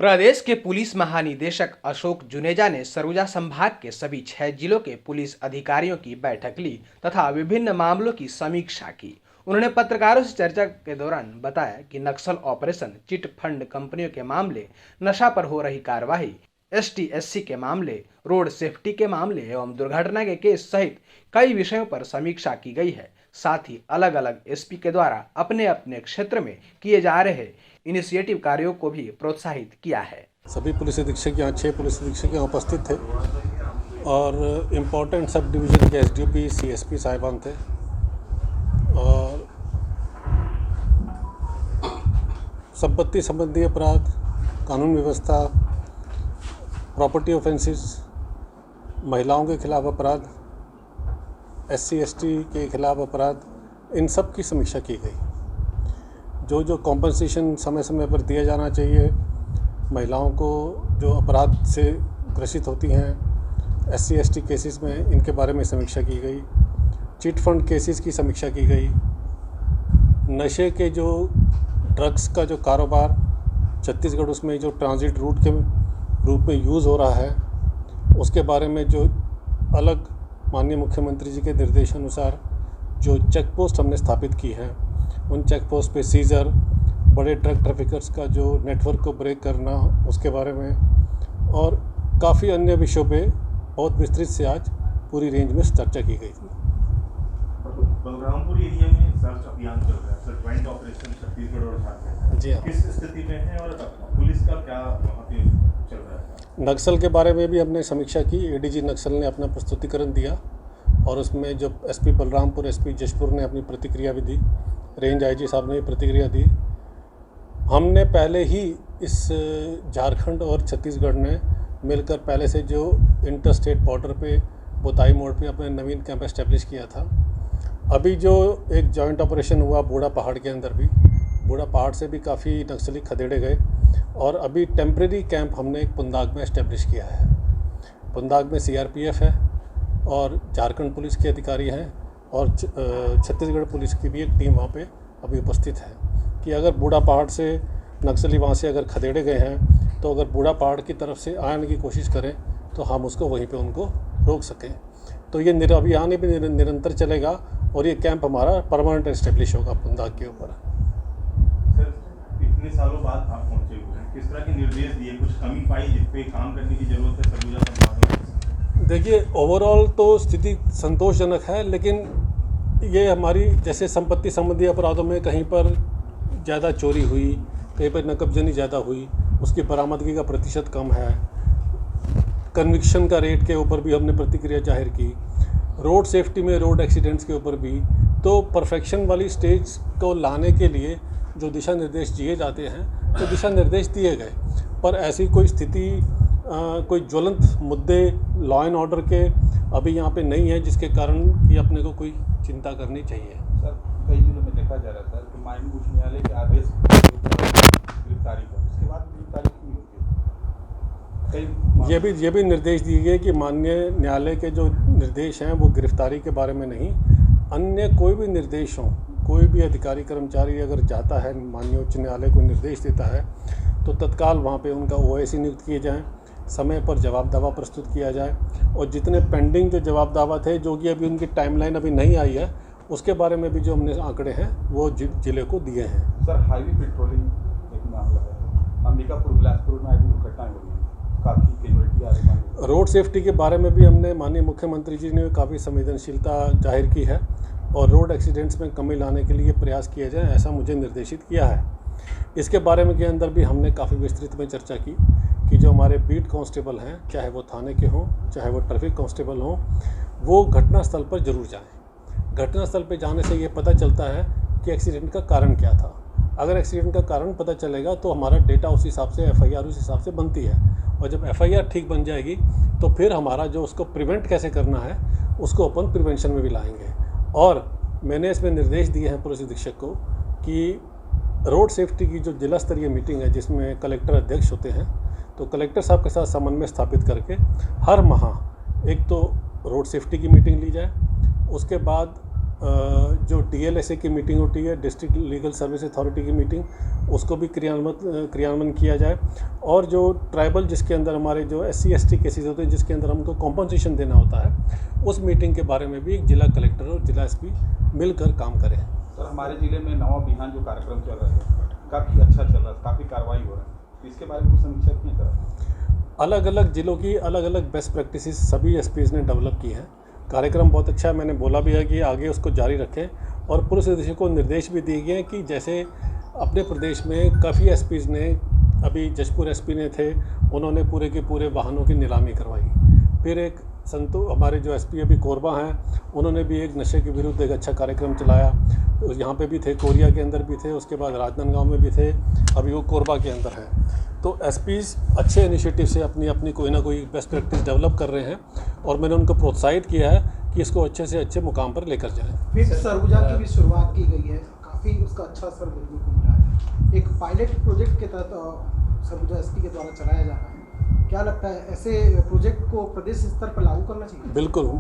प्रदेश के पुलिस महानिदेशक अशोक जुनेजा ने सरगुजा संभाग के सभी 6 जिलों के पुलिस अधिकारियों की बैठक ली तथा विभिन्न मामलों की समीक्षा की। उन्होंने पत्रकारों से चर्चा के दौरान बताया कि नक्सल ऑपरेशन, चिट फंड कंपनियों के मामले, नशा पर हो रही कार्रवाई, ST-SC के मामले, रोड सेफ्टी के मामले एवं दुर्घटना के केस सहित कई विषयों पर समीक्षा की गई है। साथ ही अलग अलग SP के द्वारा अपने अपने क्षेत्र में किए जा रहे इनिशिएटिव कार्यों को भी प्रोत्साहित किया है। सभी पुलिस अधीक्षक यहाँ 6 पुलिस अधीक्षक यहाँ उपस्थित थे और इम्पोर्टेंट सब डिवीज़न के SDOP, CSP साहिबान थे और संपत्ति संबंधी अपराध, कानून व्यवस्था, प्रॉपर्टी ऑफेंसेस, महिलाओं के खिलाफ अपराध, SC-ST के खिलाफ अपराध, इन सब की समीक्षा की गई। जो कॉम्पनसेशन समय समय पर दिया जाना चाहिए, महिलाओं को जो अपराध से ग्रसित होती हैं, SC-ST केसेस में, इनके बारे में समीक्षा की गई। चिट फंड केसेस की समीक्षा की गई। नशे के जो ड्रग्स का जो कारोबार छत्तीसगढ़, उसमें जो ट्रांजिट रूट के रूप में यूज़ हो रहा है, उसके बारे में जो अलग माननीय मुख्यमंत्री जी के निर्देशानुसार जो चेक पोस्ट हमने स्थापित की है, उन चेक पोस्ट पे सीजर, बड़े ड्रग ट्रैफिकर्स का जो नेटवर्क को ब्रेक करना, उसके बारे में और काफ़ी अन्य विषयों पे बहुत विस्तृत से आज पूरी रेंज में चर्चा की गई थी। बलरामपुर एरिया में सर्च अभियान चल रहा है, सर, ज्वाइंट ऑपरेशन छत्तीसगढ़ और झारखंड जी हाँ। किस स्थिति में है और पुलिस का क्या वहाँ पे चल रहा है? नक्सल के बारे में भी हमने समीक्षा की। ADG नक्सल ने अपना प्रस्तुतिकरण दिया और उसमें जो SP बलरामपुर, SP जशपुर ने अपनी प्रतिक्रिया भी दी। रेंज IG साहब ने प्रतिक्रिया दी। हमने पहले ही इस झारखंड और छत्तीसगढ़ ने मिलकर पहले से जो इंटर स्टेट बॉर्डर पे बोताई मोड़ पे अपने नवीन कैंप एस्टेब्लिश किया था। अभी जो एक जॉइंट ऑपरेशन हुआ बूढ़ा पहाड़ के अंदर भी, बूढ़ा पहाड़ से भी काफ़ी नक्सली खदेड़े गए और अभी टेम्प्रेरी कैंप हमने एक पुंदाग में एस्टेब्लिश किया है। पुंदाग में CRPF है और झारखंड पुलिस के अधिकारी हैं और छत्तीसगढ़ पुलिस की भी एक टीम वहाँ पे अभी उपस्थित है कि अगर बूढ़ा पहाड़ से नक्सली वहाँ से अगर खदेड़े गए हैं तो अगर बूढ़ा पहाड़ की तरफ से आने की कोशिश करें तो हम उसको वहीं पे उनको रोक सकें। तो ये अभियान भी निरंतर चलेगा और ये कैंप हमारा परमानेंट एस्टेब्लिश होगा पुंदाग के ऊपर। सर, इतने सालों बाद आप पहुँचे हुए हैं, किस तरह के निर्देश दिए, कुछ कमी पाई जिस पे काम करने की जरूरत है सरगुजा संभाग में? देखिए, ओवरऑल तो स्थिति संतोषजनक है, लेकिन ये हमारी जैसे संपत्ति संबंधी अपराधों में कहीं पर ज़्यादा चोरी हुई, कहीं पर नकबजनी ज़्यादा हुई, उसकी बरामदगी का प्रतिशत कम है। कन्विक्शन का रेट के ऊपर भी हमने प्रतिक्रिया जाहिर की। रोड सेफ्टी में, रोड एक्सीडेंट्स के ऊपर भी। तो परफेक्शन वाली स्टेज को लाने के लिए जो दिशा निर्देश दिए जाते हैं, तो दिशा निर्देश दिए गए, पर ऐसी कोई स्थिति, कोई ज्वलंत मुद्दे लॉ एंड ऑर्डर के अभी यहाँ पे नहीं है जिसके कारण कि अपने को कोई चिंता करनी चाहिए। सर, कई जिलों में देखा जा रहा था कि माननीय उच्च न्यायालय के आदेश गिरफ्तारी पर, उसके बाद गिरफ्तारी क्यों होती है? ये भी निर्देश दिए गए कि माननीय न्यायालय के जो निर्देश हैं वो गिरफ्तारी के बारे में नहीं, अन्य कोई भी निर्देश हों, कोई भी अधिकारी कर्मचारी अगर जाता है, माननीय उच्च न्यायालय को निर्देश देता है, तो तत्काल वहाँ पे उनका OIC नियुक्त किए जाएँ, समय पर जवाब दावा प्रस्तुत किया जाए और जितने पेंडिंग जो जवाब दावा थे, जो कि अभी उनकी टाइमलाइन अभी नहीं आई है, उसके बारे में भी जो हमने आंकड़े हैं वो जिले को दिए हैं। सर, हाईवे पेट्रोलिंग एक मामला है, अंबिकापुर बिलासपुर में दुर्घटना हो रही है, काफ़ी कैजुअल्टी आ रही है। रोड सेफ्टी के बारे में भी हमने माननीय मुख्यमंत्री जी ने काफ़ी संवेदनशीलता जाहिर की है और रोड एक्सीडेंट्स में कमी लाने के लिए प्रयास किया जाए, ऐसा मुझे निर्देशित किया है। इसके बारे में के अंदर भी हमने काफ़ी विस्तृत में चर्चा की कि जो हमारे बीट कांस्टेबल हैं, चाहे वो थाने के हों, चाहे वो ट्रैफिक कांस्टेबल हों, वो घटनास्थल पर जरूर जाएं। घटनास्थल पर जाने से ये पता चलता है कि एक्सीडेंट का कारण क्या था। अगर एक्सीडेंट का कारण पता चलेगा तो हमारा डेटा उस हिसाब से, FIR उस हिसाब से बनती है और जब FIR ठीक बन जाएगी तो फिर हमारा जो उसको प्रिवेंट कैसे करना है उसको अपन प्रिवेंशन में भी लाएंगे। और मैंने इसमें निर्देश दिए हैं पुलिस अधीक्षक को कि रोड सेफ्टी की जो जिला स्तरीय मीटिंग है जिसमें कलेक्टर अध्यक्ष होते हैं, तो कलेक्टर साहब के साथ समन्वय स्थापित करके हर माह एक तो रोड सेफ्टी की मीटिंग ली जाए, उसके बाद जो DLSA की मीटिंग होती है, डिस्ट्रिक्ट लीगल सर्विस अथॉरिटी की मीटिंग, उसको भी क्रियान्वयन किया जाए। और जो ट्राइबल जिसके अंदर हमारे जो SC/ST केसेस होते हैं जिसके अंदर हमको कॉम्पनसेशन देना होता है, उस मीटिंग के बारे में भी जिला कलेक्टर और जिला SP मिलकर काम करें। सर, हमारे जिले में नवा बिहान जो कार्यक्रम चल रहा है काफ़ी अच्छा चल रहा है, काफ़ी कार्रवाई हो रहा है, तो इसके बारे में कुछ समीक्षा की सर? अलग अलग जिलों की अलग अलग बेस्ट प्रैक्टिसेस सभी SPs ने डेवलप की हैं। कार्यक्रम बहुत अच्छा है, मैंने बोला भी है कि आगे उसको जारी रखें। और पुलिस अधीक्षक को निर्देश भी दिए गए हैं कि जैसे अपने प्रदेश में काफ़ी SPs ने, अभी जशपुर SP ने थे, उन्होंने पूरे के पूरे वाहनों की नीलामी करवाई। फिर एक हमारे जो SP अभी कोरबा हैं, उन्होंने भी एक नशे के विरुद्ध एक अच्छा कार्यक्रम चलाया। तो यहाँ पे भी थे, कोरिया के अंदर भी थे, उसके बाद राजनांदगांव में भी थे, अभी वो कोरबा के अंदर है। तो SPs अच्छे इनिशिएटिव से अपनी कोई ना कोई बेस्ट प्रैक्टिस डेवलप कर रहे हैं और मैंने उनको प्रोत्साहित किया है कि इसको अच्छे से अच्छे मुकाम पर लेकर जाएं। फिर सरगुजा की भी शुरुआत की गई है, काफ़ी उसका अच्छा असर देखने को मिला है। एक पायलट प्रोजेक्ट के तहत सरगुजा SP के द्वारा चलाया जा रहा है। क्या लगता है, ऐसे प्रोजेक्ट को प्रदेश स्तर पर लागू करना चाहिए?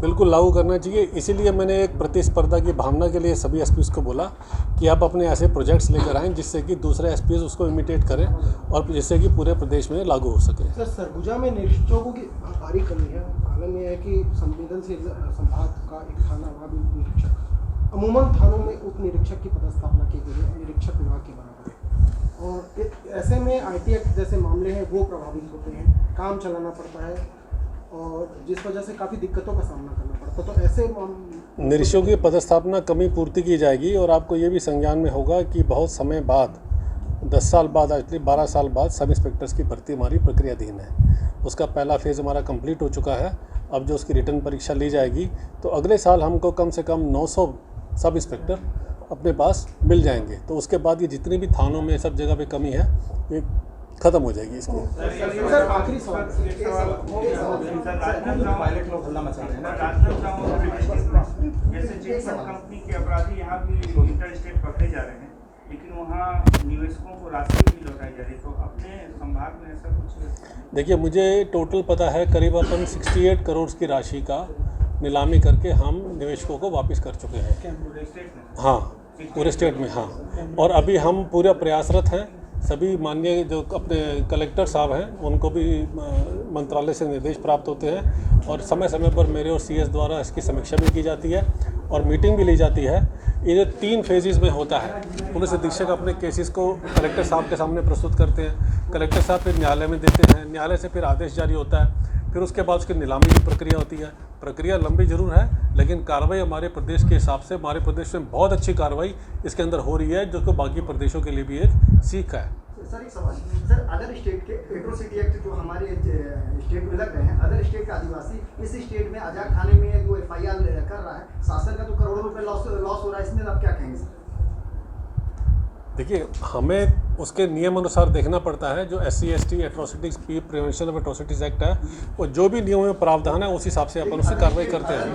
बिल्कुल लागू करना चाहिए। इसीलिए मैंने एक प्रतिस्पर्धा की भावना के लिए सभी SPs को बोला कि आप अपने ऐसे प्रोजेक्ट्स लेकर आएँ जिससे कि दूसरे SPs उसको इमिटेट करें और जिससे कि पूरे प्रदेश में लागू हो सके। सर, सरगुजा में निरीक्षकों की भारी कमी है। कारण यह है कि संवेदनशील संभाग का एक थाना वहाँ भी उप निरीक्षक, अमूमन थानों में उप निरीक्षक की पदस्थापना की गई है, निरीक्षक विभाग के बराबर है। और ऐसे में IT एक्ट जैसे मामले हैं वो प्रभावित होते हैं, काम चलाना पड़ता है और जिस वजह से काफ़ी दिक्कतों का सामना करना पड़ता है। तो ऐसे निरीक्षकों की पदस्थापना कमी पूर्ति की जाएगी। और आपको ये भी संज्ञान में होगा कि बहुत समय बाद, 10 साल बाद, एक्चुअली 12 साल बाद सब इंस्पेक्टर्स की भर्ती हमारी प्रक्रियाधीन है। उसका पहला फेज़ हमारा कंप्लीट हो चुका है। अब जो उसकी रिटर्न परीक्षा ली जाएगी तो अगले साल हमको कम से कम 900 सब इंस्पेक्टर अपने पास मिल जाएंगे। तो उसके बाद ये जितनी भी थानों में सब जगह पे कमी है ये ख़त्म हो जाएगी इसकी। सर, आखिरी सवाल, पायलट लोग हल्ला मचा रहे हैं ना, जैसे चिटफंड कंपनी के अपराधी यहाँ भी इंटर स्टेट पकड़े जा रहे हैं, लेकिन वहाँ निवेशकों को राशि भी लौटाई जा रही है, तो अपने संभाग में ऐसा कुछ? देखिए, मुझे टोटल पता है करीब अपन 68 करोड़ की राशि का नीलामी करके हम निवेशकों को वापस कर चुके हैं। पूरे स्टेट में? हाँ, पूरे स्टेट में, हाँ। और अभी हम पूरा प्रयासरत हैं। सभी माननीय जो अपने कलेक्टर साहब हैं उनको भी मंत्रालय से निर्देश प्राप्त होते हैं और समय समय पर मेरे और CS द्वारा इसकी समीक्षा भी की जाती है और मीटिंग भी ली जाती है। ये 3 फेजेस में होता है। पुलिस अधीक्षक अपने केसेस को कलेक्टर साहब के सामने प्रस्तुत करते हैं, कलेक्टर साहब फिर न्यायालय में देते हैं, न्यायालय से फिर आदेश जारी होता है, फिर उसके बाद उसकी नीलामी की प्रक्रिया होती है। प्रक्रिया लंबी जरूर है लेकिन कार्रवाई हमारे प्रदेश के हिसाब से हमारे प्रदेश में बहुत अच्छी कार्रवाई इसके अंदर हो रही है, जो कि बाकी प्रदेशों के लिए भी एक सीख है। सर, एक सवाल सर, अदर स्टेट के एट्रोसिटी एक्ट जो हमारे स्टेट में लग रहे हैं, अदर स्टेट का आदिवासी इस स्टेट में आजाद थाने में जो FIR कर रहा है, शासन का तो करोड़ों रुपए लॉस हो रहा है, इसमें आप क्या कहेंगे सर? देखिए, हमें उसके नियम अनुसार देखना पड़ता है। जो SC/ST atrocities prevention of atrocities act है, वो जो भी नियमों में प्रावधान है उस हिसाब से अपन उससे कार्रवाई करते हैं।